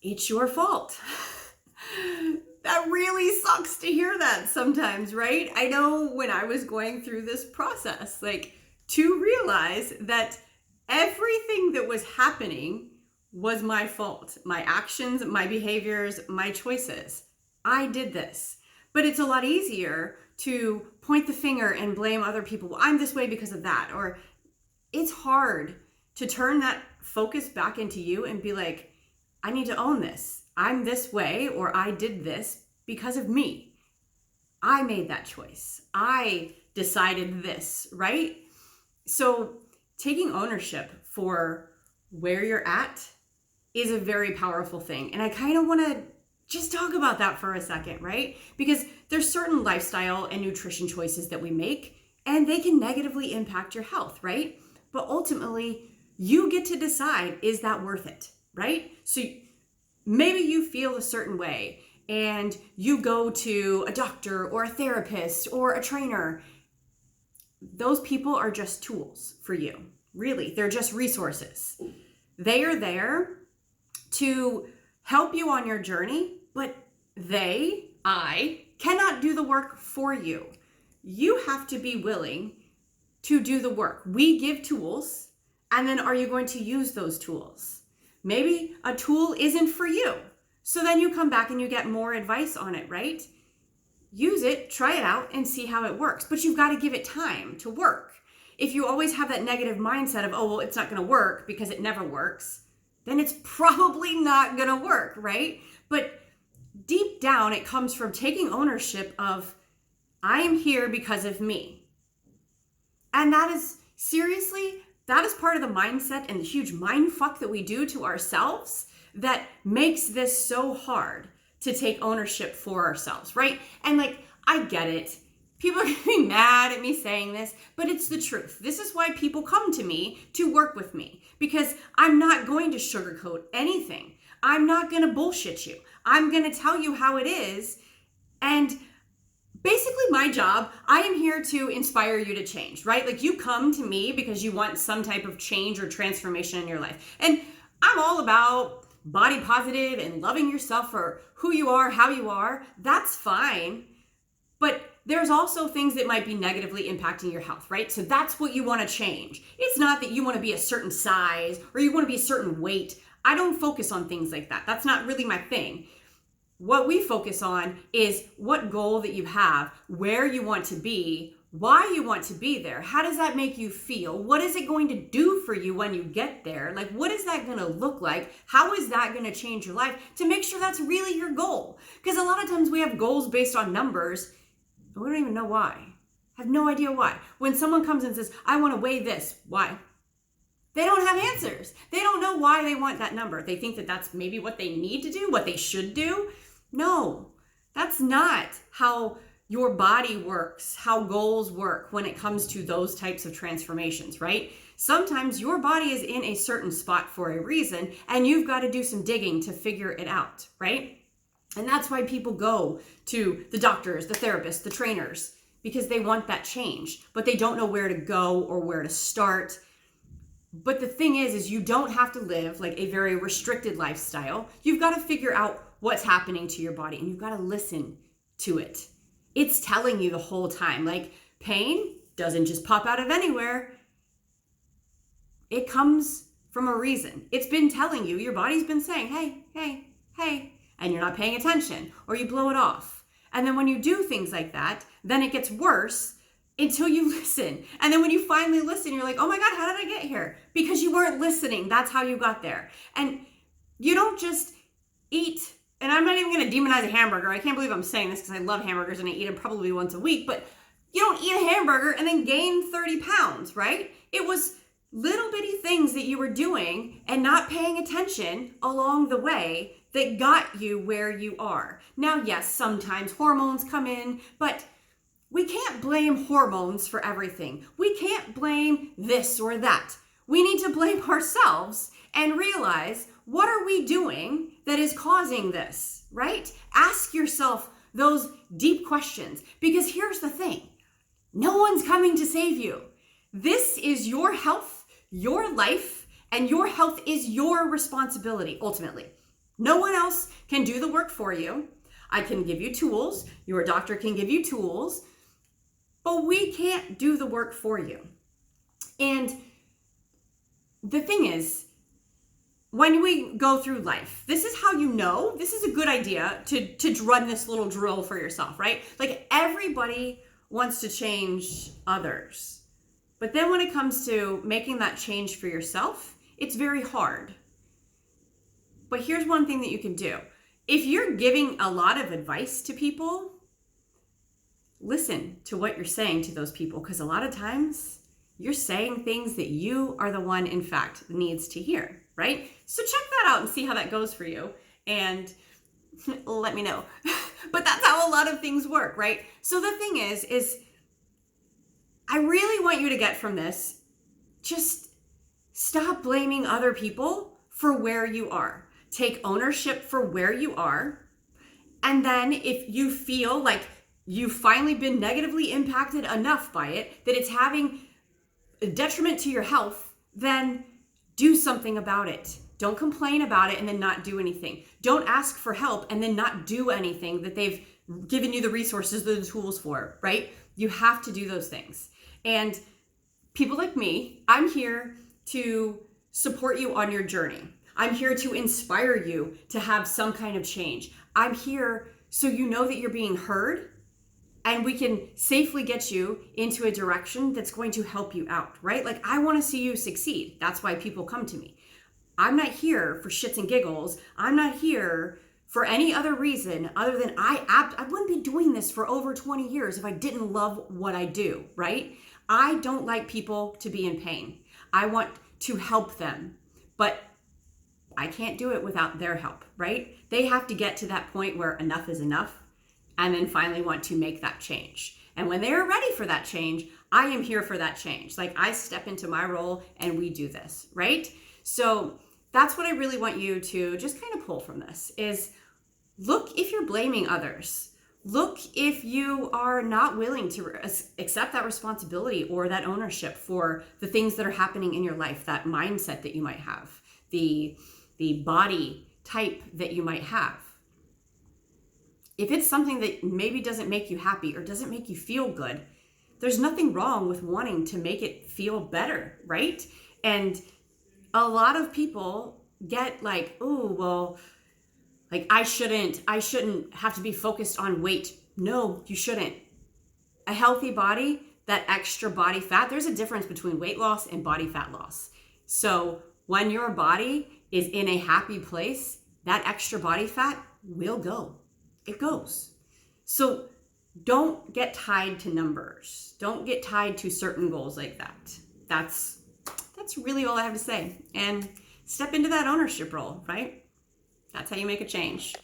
it's your fault. That really sucks to hear that sometimes, right? I know when I was going through this process, like to realize that everything that was happening was my fault. My actions, my behaviors, my choices. I did this. But it's a lot easier to point the finger and blame other people. Well, I'm this way because of that. Or it's hard to turn that focus back into you and be like, I need to own this. I'm this way, or I did this because of me. I made that choice. I decided this, right? So taking ownership for where you're at is a very powerful thing. And I kind of want to just talk about that for a second, right? Because there's certain lifestyle and nutrition choices that we make, and they can negatively impact your health, right? But ultimately, you get to decide, is that worth it, right? So maybe you feel a certain way and you go to a doctor or a therapist or a trainer. Those people are just tools for you. Really, they're just resources. They are there to help you on your journey, but I cannot do the work for you. You have to be willing to do the work. We give tools, and then are you going to use those tools? Maybe a tool isn't for you. So then you come back and you get more advice on it, right? Use it, try it out, and see how it works. But you've got to give it time to work. If you always have that negative mindset of, oh, well, it's not going to work because it never works, then it's probably not going to work, right? But deep down, it comes from taking ownership of, I am here because of me. And that is, seriously, that is part of the mindset and the huge mind fuck that we do to ourselves that makes this so hard to take ownership for ourselves, right? And like, I get it. People are gonna be mad at me saying this, but it's the truth. This is why people come to me to work with me, because I'm not going to sugarcoat anything. I'm not gonna bullshit you. I'm gonna tell you how it is. And basically my job, I am here to inspire you to change, right? Like you come to me because you want some type of change or transformation in your life. And I'm all about body positive and loving yourself for who you are, how you are. That's fine. But there's also things that might be negatively impacting your health, right? So that's what you want to change. It's not that you want to be a certain size or you want to be a certain weight. I don't focus on things like that. That's not really my thing. What we focus on is what goal that you have, where you want to be, why you want to be there. How does that make you feel? What is it going to do for you when you get there? Like, what is that going to look like? How is that going to change your life to make sure that's really your goal? Because a lot of times we have goals based on numbers, but we don't even know why. I have no idea why. When someone comes and says, I want to weigh this, why? They don't have answers. They don't know why they want that number. They think that that's maybe what they need to do, what they should do. No, that's not how your body works, how goals work when it comes to those types of transformations, right? Sometimes your body is in a certain spot for a reason, and you've got to do some digging to figure it out, right? And that's why people go to the doctors, the therapists, the trainers, because they want that change, but they don't know where to go or where to start. But the thing is you don't have to live like a very restricted lifestyle. You've got to figure out what's happening to your body, and you've got to listen to it. It's telling you the whole time. Like, pain doesn't just pop out of anywhere. It comes from a reason. It's been telling you, your body's been saying, hey, hey, hey, and you're not paying attention, or you blow it off. And then when you do things like that, then it gets worse until you listen. And then when you finally listen, you're like, oh my God, how did I get here? Because you weren't listening. That's how you got there. And you don't just eat, and I'm not even going to demonize a hamburger. I can't believe I'm saying this because I love hamburgers and I eat them probably once a week, but you don't eat a hamburger and then gain 30 pounds, right? It was little bitty things that you were doing and not paying attention along the way that got you where you are. Now, yes, sometimes hormones come in, but we can't blame hormones for everything. We can't blame this or that. We need to blame ourselves and realize, what are we doing that is causing this, right? Ask yourself those deep questions, because here's the thing. No one's coming to save you. This is your health, your life, and your health is your responsibility, ultimately. No one else can do the work for you. I can give you tools. Your doctor can give you tools, but we can't do the work for you. And the thing is, when we go through life, this is how you know, this is a good idea to run this little drill for yourself, right? Like everybody wants to change others. But then when it comes to making that change for yourself, it's very hard. But here's one thing that you can do. If you're giving a lot of advice to people, listen to what you're saying to those people, because a lot of times you're saying things that you are the one, in fact, needs to hear, right? So check that out and see how that goes for you and let me know. But that's how a lot of things work, right? So the thing is I really want you to get from this, just stop blaming other people for where you are. Take ownership for where you are. And then if you feel like you've finally been negatively impacted enough by it, that it's having a detriment to your health, then do something about it. Don't complain about it and then not do anything. Don't ask for help and then not do anything that they've given you the resources, the tools for, right? You have to do those things. And people like me, I'm here to support you on your journey. I'm here to inspire you to have some kind of change. I'm here so you know that you're being heard and we can safely get you into a direction that's going to help you out, right? Like I want to see you succeed. That's why people come to me. I'm not here for shits and giggles. I'm not here for any other reason other than I wouldn't be doing this for over 20 years if I didn't love what I do, right? I don't like people to be in pain. I want to help them, but I can't do it without their help, right? They have to get to that point where enough is enough and then finally want to make that change. And when they're ready for that change, I am here for that change. Like I step into my role and we do this, right? So that's what I really want you to just kind of pull from this is look if you're blaming others. Look if you are not willing to accept that responsibility or that ownership for the things that are happening in your life, that mindset that you might have, the body type that you might have. If it's something that maybe doesn't make you happy or doesn't make you feel good, there's nothing wrong with wanting to make it feel better, right? And a lot of people get like, oh, well, like I shouldn't have to be focused on weight. No, you shouldn't. A healthy body, that extra body fat, there's a difference between weight loss and body fat loss. So when your body is in a happy place, that extra body fat will go. It goes. So don't get tied to numbers. Don't get tied to certain goals like that. That's really all I have to say. And step into that ownership role, right? That's how you make a change.